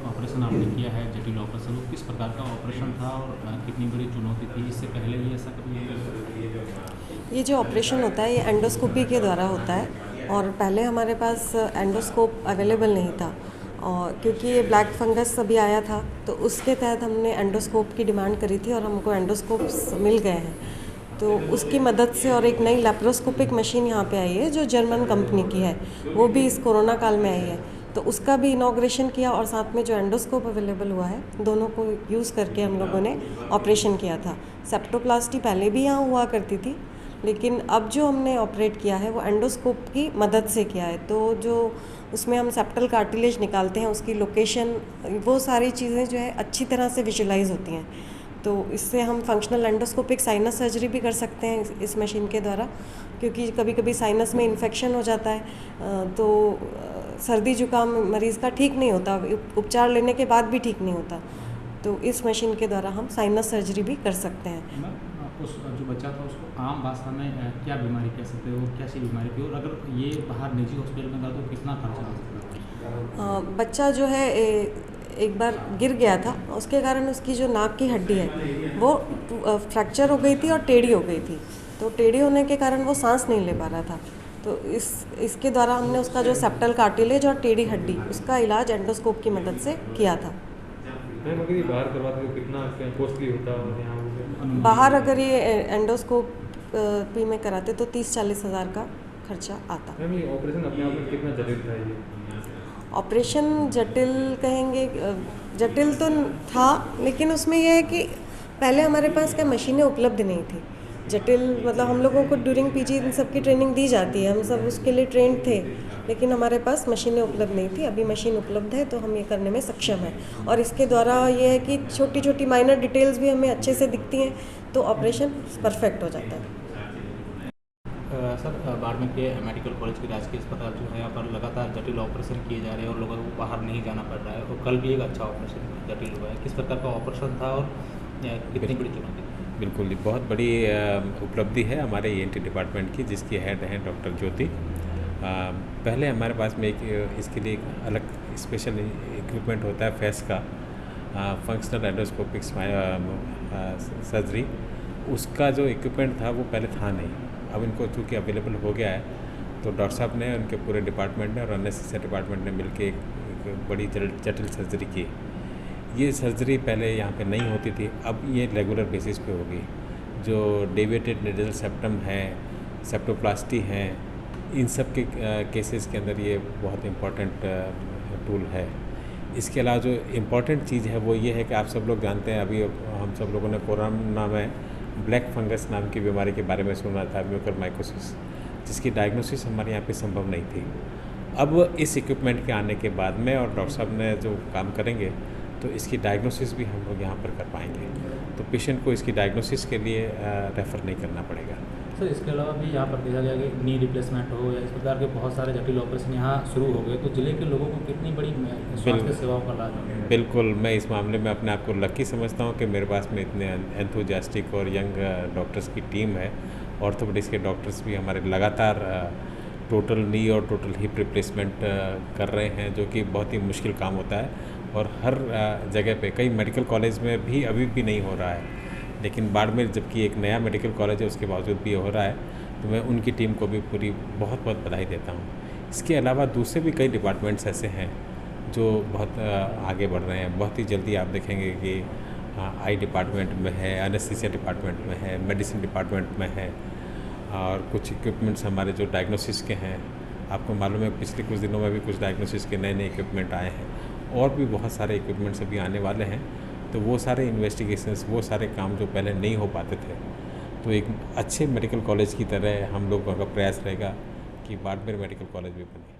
Operation आपने किया है, जटिल ऑपरेशन, वो किस प्रकार का ऑपरेशन था और कितनी बड़ी चुनौती थी? इससे पहले भी ऐसा कभी ये जो ऑपरेशन होता है ये एंडोस्कोपी के द्वारा होता है और पहले हमारे पास एंडोस्कोप अवेलेबल नहीं था। और क्योंकि ये ब्लैक फंगस अभी आया था तो उसके तहत हमने एंडोस्कोप की डिमांड करी थी और हमको एंडोस्कोप्स मिल गए हैं। तो उसकी मदद से और एक नई लैप्रोस्कोपिक मशीन यहाँ पे आई है जो जर्मन कंपनी की है, वो भी इस कोरोना काल में आई है। तो उसका भी इनॉग्रेशन किया और साथ में जो एंडोस्कोप अवेलेबल हुआ है दोनों को यूज़ करके हम लोगों ने ऑपरेशन किया था। सेप्टोप्लास्टी पहले भी यहाँ हुआ करती थी, लेकिन अब जो हमने ऑपरेट किया है वो एंडोस्कोप की मदद से किया है। तो जो उसमें हम सेप्टल कार्टिलेज निकालते हैं उसकी लोकेशन, वो सारी चीज़ें जो है अच्छी तरह से विजुलाइज होती हैं। तो इससे हम फंक्शनल एंडोस्कोपिक साइनस सर्जरी भी कर सकते हैं इस मशीन के द्वारा, क्योंकि कभी कभी साइनस में इन्फेक्शन हो जाता है तो सर्दी जुकाम मरीज़ का ठीक नहीं होता, उपचार लेने के बाद भी ठीक नहीं होता। तो इस मशीन के द्वारा हम साइनस सर्जरी भी कर सकते हैं। उस जो बच्चा था उसको आम भाषा में क्या बीमारी कह सकते हो, कैसी बीमारी थी, और अगर ये बाहर निजी हॉस्पिटल में था तो कितना खर्चा आ सकता है? बच्चा जो है एक बार गिर गया था, उसके कारण उसकी जो नाक की हड्डी है वो फ्रैक्चर हो गई थी और टेढ़ी हो गई थी। तो टेढ़ी होने के कारण वो सांस नहीं ले पा रहा था। तो इसके द्वारा हमने उसका जो सेप्टल कार्टिलेज और टेढ़ी हड्डी उसका इलाज एंडोस्कोप की मदद से किया था। अगर ये बाहर करवाते तो कितना कॉस्टली होता है यहाँ? बाहर अगर ये एंडोस्कोपी में कराते तो 30-40 हज़ार का खर्चा आता। मैम ये ऑपरेशन अपने आप में कितना जटिल था ये? ऑपरेशन जटिल कहेंगे, जटिल तो था, लेकिन उसमें यह है कि पहले हमारे पास क्या मशीनें उपलब्ध नहीं थी। जटिल मतलब हम लोगों को ड्यूरिंग पीजी इन सब की ट्रेनिंग दी जाती है, हम सब उसके लिए ट्रेंड थे, लेकिन हमारे पास मशीनें उपलब्ध नहीं थी। अभी मशीन उपलब्ध है तो हम ये करने में सक्षम हैं और इसके द्वारा ये है कि छोटी छोटी माइनर डिटेल्स भी हमें अच्छे से दिखती हैं तो ऑपरेशन परफेक्ट हो जाता है। सर, बाड़मेर के मेडिकल कॉलेज के राजकीय अस्पताल जो है यहाँ पर लगातार जटिल ऑपरेशन किए जा रहे हैं और लोगों को बाहर नहीं जाना पड़ रहा है, और कल भी एक अच्छा ऑपरेशन जटिल हुआ है। किस प्रकार का ऑपरेशन था और कितनी बड़ी चुनौती? बिल्कुल, बहुत बड़ी उपलब्धि है हमारे ईएनटी डिपार्टमेंट की, जिसकी हेड हैं डॉक्टर ज्योति। पहले हमारे पास में इसके लिए एक अलग स्पेशल इक्विपमेंट होता है फेस का, फंक्शनल एंडोस्कोपिक सर्जरी। उसका जो इक्विपमेंट था वो पहले था नहीं, अब इनको चूँकि अवेलेबल हो गया है तो डॉक्टर साहब ने, उनके पूरे डिपार्टमेंट ने और एनेस्थीसिया डिपार्टमेंट ने मिलकर एक बड़ी जटिल सर्जरी की। ये सर्जरी पहले यहाँ पे नहीं होती थी, अब ये रेगुलर बेसिस पे होगी। जो डेविएटेड निडल सेप्टम है, सेप्टोप्लास्टी हैं, इन सब के केसेस के अंदर ये बहुत इम्पॉर्टेंट टूल है। इसके अलावा जो इम्पॉर्टेंट चीज़ है वो ये है कि आप सब लोग जानते हैं, अभी हम सब लोगों ने कोरोना में ब्लैक फंगस नाम की बीमारी के बारे में सुना था, म्यूकरमाइकोसिस, जिसकी डायग्नोसिस हमारे यहाँ पे संभव नहीं थी। अब इस इक्विपमेंट के आने के बाद में और डॉक्टर साहब ने जो काम करेंगे तो इसकी डायग्नोसिस भी हम लोग यहाँ पर कर पाएंगे, तो पेशेंट को इसकी डायग्नोसिस के लिए रेफ़र नहीं करना पड़ेगा। सर, इसके अलावा भी यहाँ पर देखा गया कि नी रिप्लेसमेंट हो या इस प्रकार के बहुत सारे जटिल ऑपरेशन यहाँ शुरू हो गए, तो जिले के लोगों को कितनी बड़ी स्वास्थ्य सेवाओं का लाभ है? बिल्कुल, मैं इस मामले में अपने आप को लकी समझता हूँ कि मेरे पास में इतने एंथुजियास्टिक और यंग डॉक्टर्स की टीम है। ऑर्थोपेडिक्स के डॉक्टर्स भी हमारे लगातार टोटल नी और टोटल हिप रिप्लेसमेंट कर रहे हैं, जो कि बहुत ही मुश्किल काम होता है और हर जगह पे, कई मेडिकल कॉलेज में भी अभी भी नहीं हो रहा है, लेकिन बाड़मेर जबकि एक नया मेडिकल कॉलेज है उसके बावजूद भी हो रहा है, तो मैं उनकी टीम को भी पूरी बहुत बहुत बधाई देता हूँ। इसके अलावा दूसरे भी कई डिपार्टमेंट्स ऐसे हैं जो बहुत आगे बढ़ रहे हैं। बहुत ही जल्दी आप देखेंगे कि आई डिपार्टमेंट में है, एनेस्थीसिया डिपार्टमेंट में है, मेडिसिन डिपार्टमेंट में है, और कुछ इक्विपमेंट्स हमारे जो डायग्नोसिस के हैं, आपको मालूम है पिछले कुछ दिनों में भी कुछ डायग्नोसिस के नए नए इक्विपमेंट आए हैं, और भी बहुत सारे इक्विपमेंट्स अभी आने वाले हैं। तो वो सारे इन्वेस्टिगेशंस, वो सारे काम जो पहले नहीं हो पाते थे, तो एक अच्छे मेडिकल कॉलेज की तरह हम लोगों का प्रयास रहेगा कि बाड़मेर मेडिकल कॉलेज भी बने।